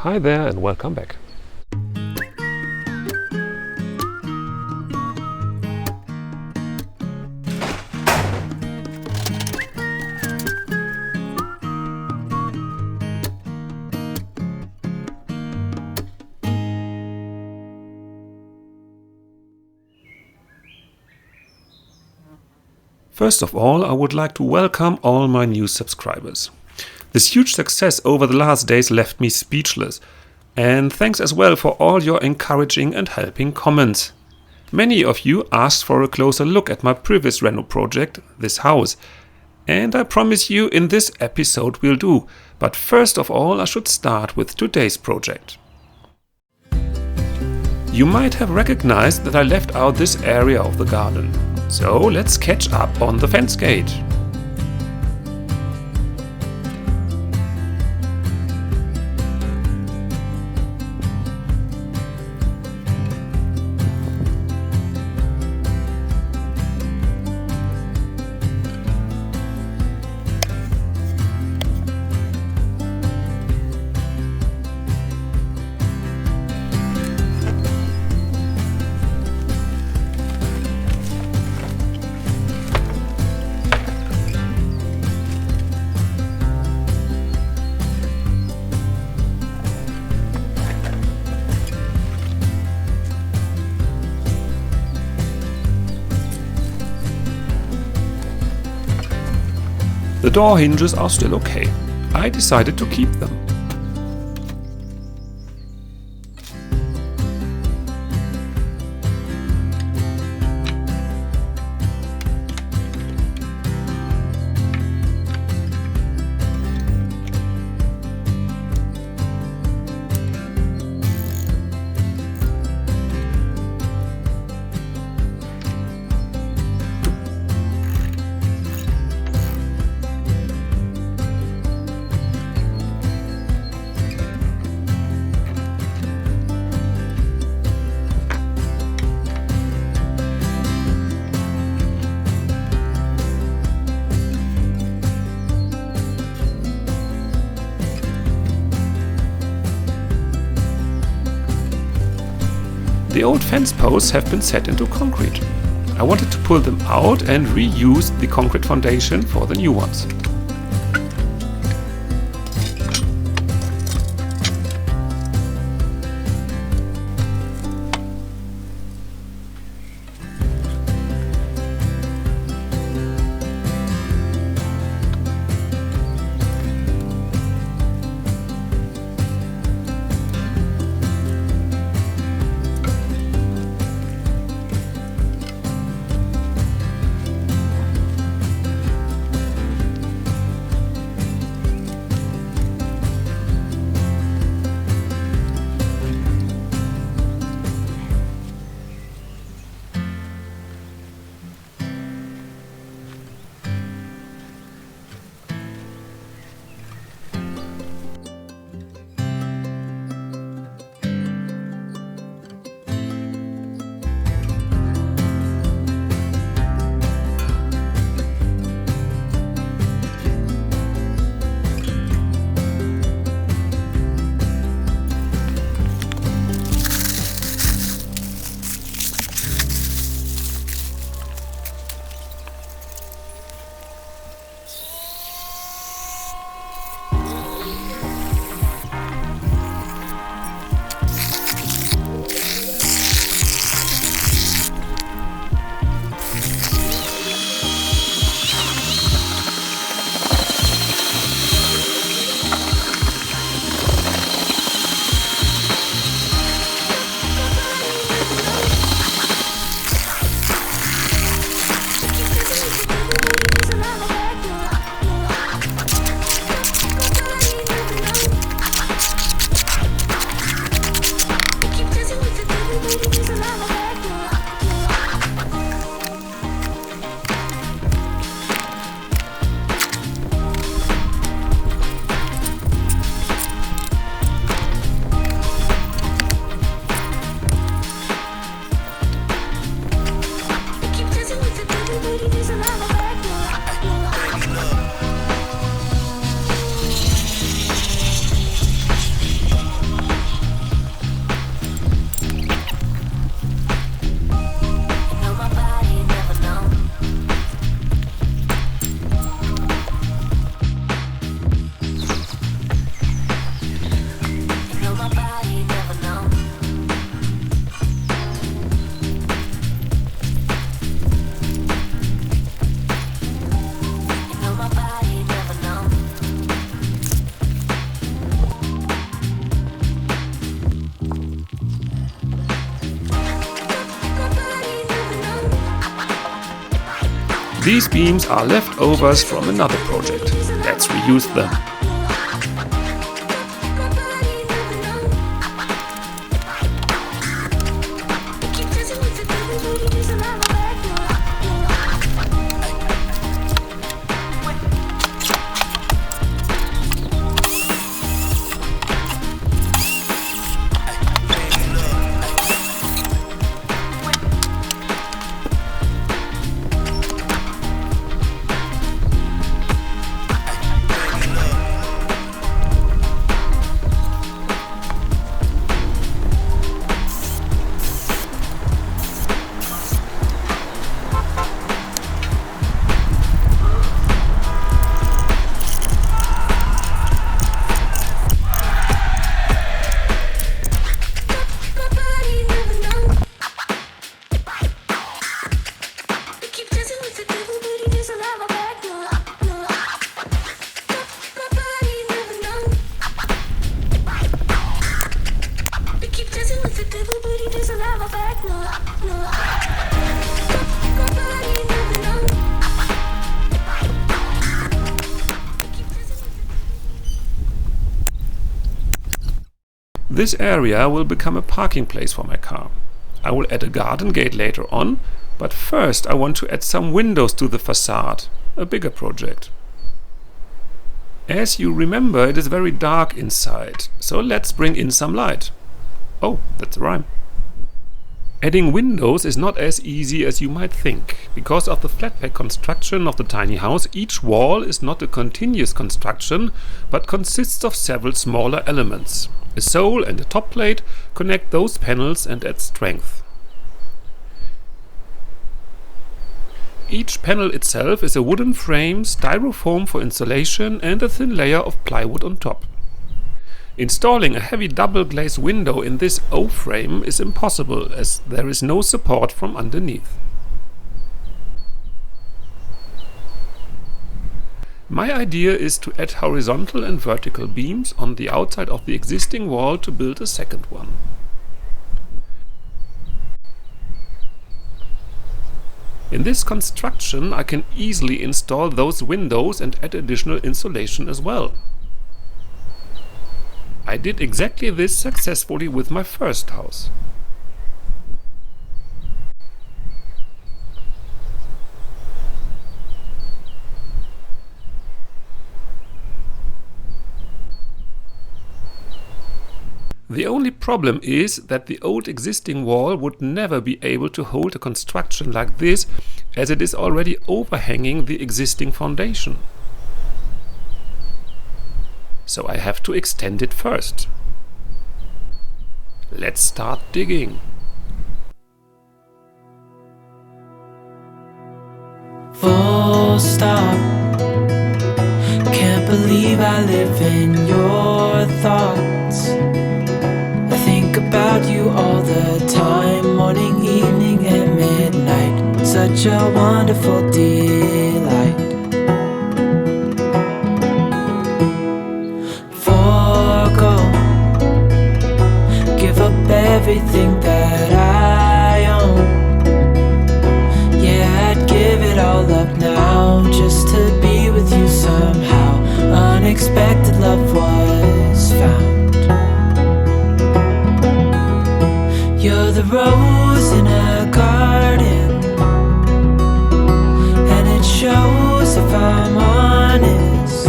Hi there and welcome back. First of all, I would like to welcome all my new subscribers. This huge success over the last days left me speechless. And thanks as well for all your encouraging and helping comments. Many of you asked for a closer look at my previous reno project, this house. And I promise you in this episode we'll do. But first of all, I should start with today's project. You might have recognized that I left out this area of the garden. So let's catch up on the fence gate. The door hinges are still okay. I decided to keep them. The old fence posts have been set into concrete. I wanted to pull them out and reuse the concrete foundation for the new ones. These beams are leftovers from another project. Let's reuse them. This area will become a parking place for my car. I will add a garden gate later on, but first I want to add some windows to the facade, a bigger project. As you remember, it is very dark inside, so let's bring in some light. Oh, that's a rhyme. Adding windows is not as easy as you might think. Because of the flat pack construction of the tiny house, each wall is not a continuous construction, but consists of several smaller elements. A sole and a top plate connect those panels and add strength. Each panel itself is a wooden frame, styrofoam for insulation, and a thin layer of plywood on top. Installing a heavy double glazed window in this O-frame is impossible, as there is no support from underneath. My idea is to add horizontal and vertical beams on the outside of the existing wall to build a second one. In this construction I can easily install those windows and add additional insulation as well. I did exactly this successfully with my first house. The only problem is that the old existing wall would never be able to hold a construction like this, as it is already overhanging the existing foundation. So I have to extend it first. Let's start digging. Full stop. Can't believe I live in your thoughts. I think about you all the time, morning, evening, and midnight. Such a wonderful delight. Forgo, give up everything that I own. Yeah, I'd give it all up now, just to be with you somehow. Unexpected love was found. You're the rose in a garden, and it shows if I'm honest.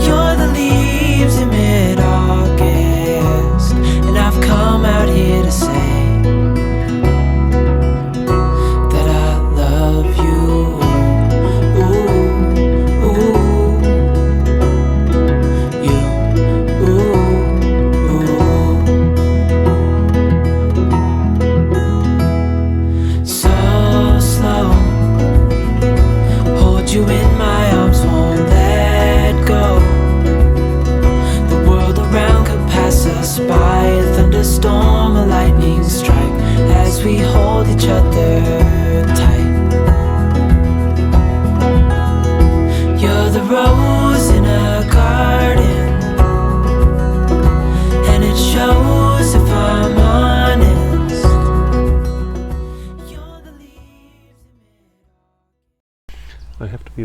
You're the leaves in mid-August, and I've come out here to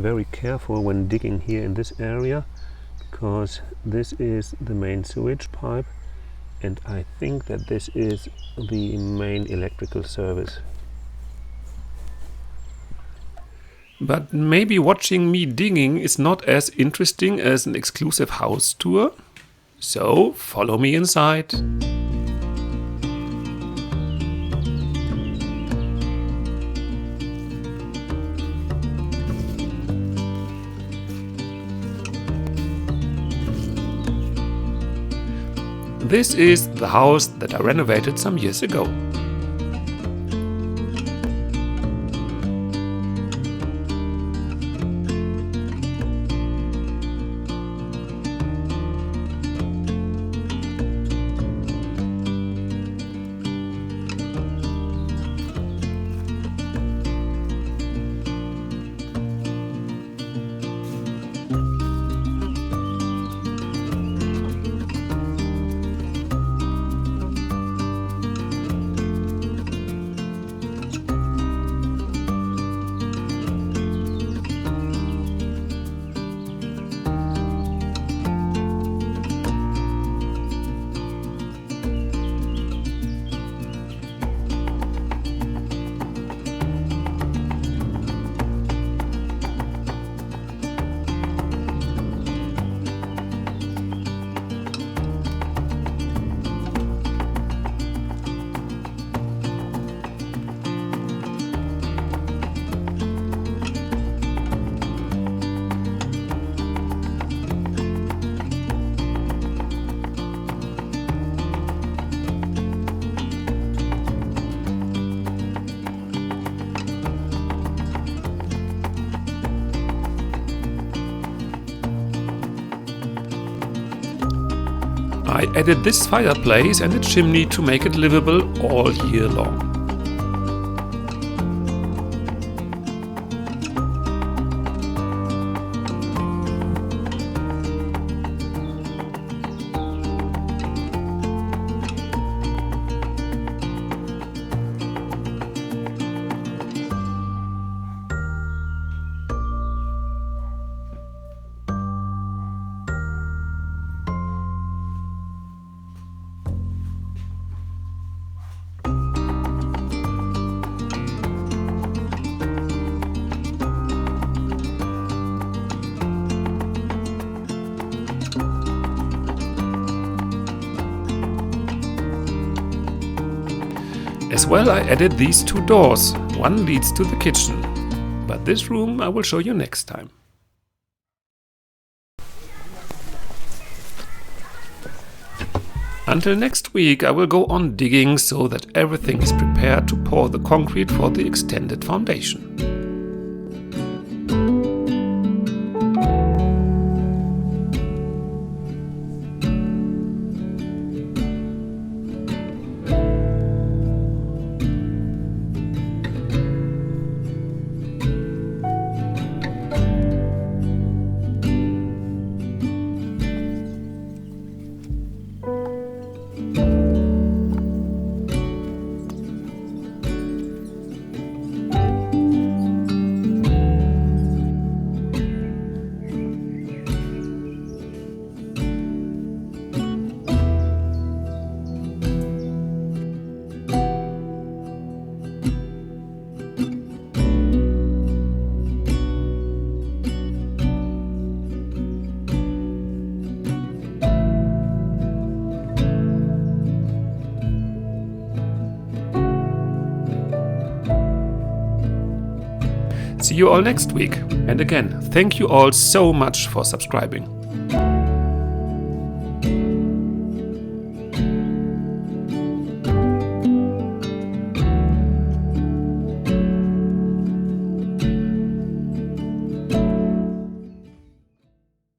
very careful when digging here in this area, because this is the main sewage pipe, and I think that this is the main electrical service. But maybe watching me digging is not as interesting as an exclusive house tour. So follow me inside. This is the house that I renovated some years ago. I added this fireplace and a chimney to make it livable all year long. As well, I added these two doors. One leads to the kitchen, but this room I will show you next time. Until next week, I will go on digging so that everything is prepared to pour the concrete for the extended foundation. See you all next week. And again, thank you all so much for subscribing.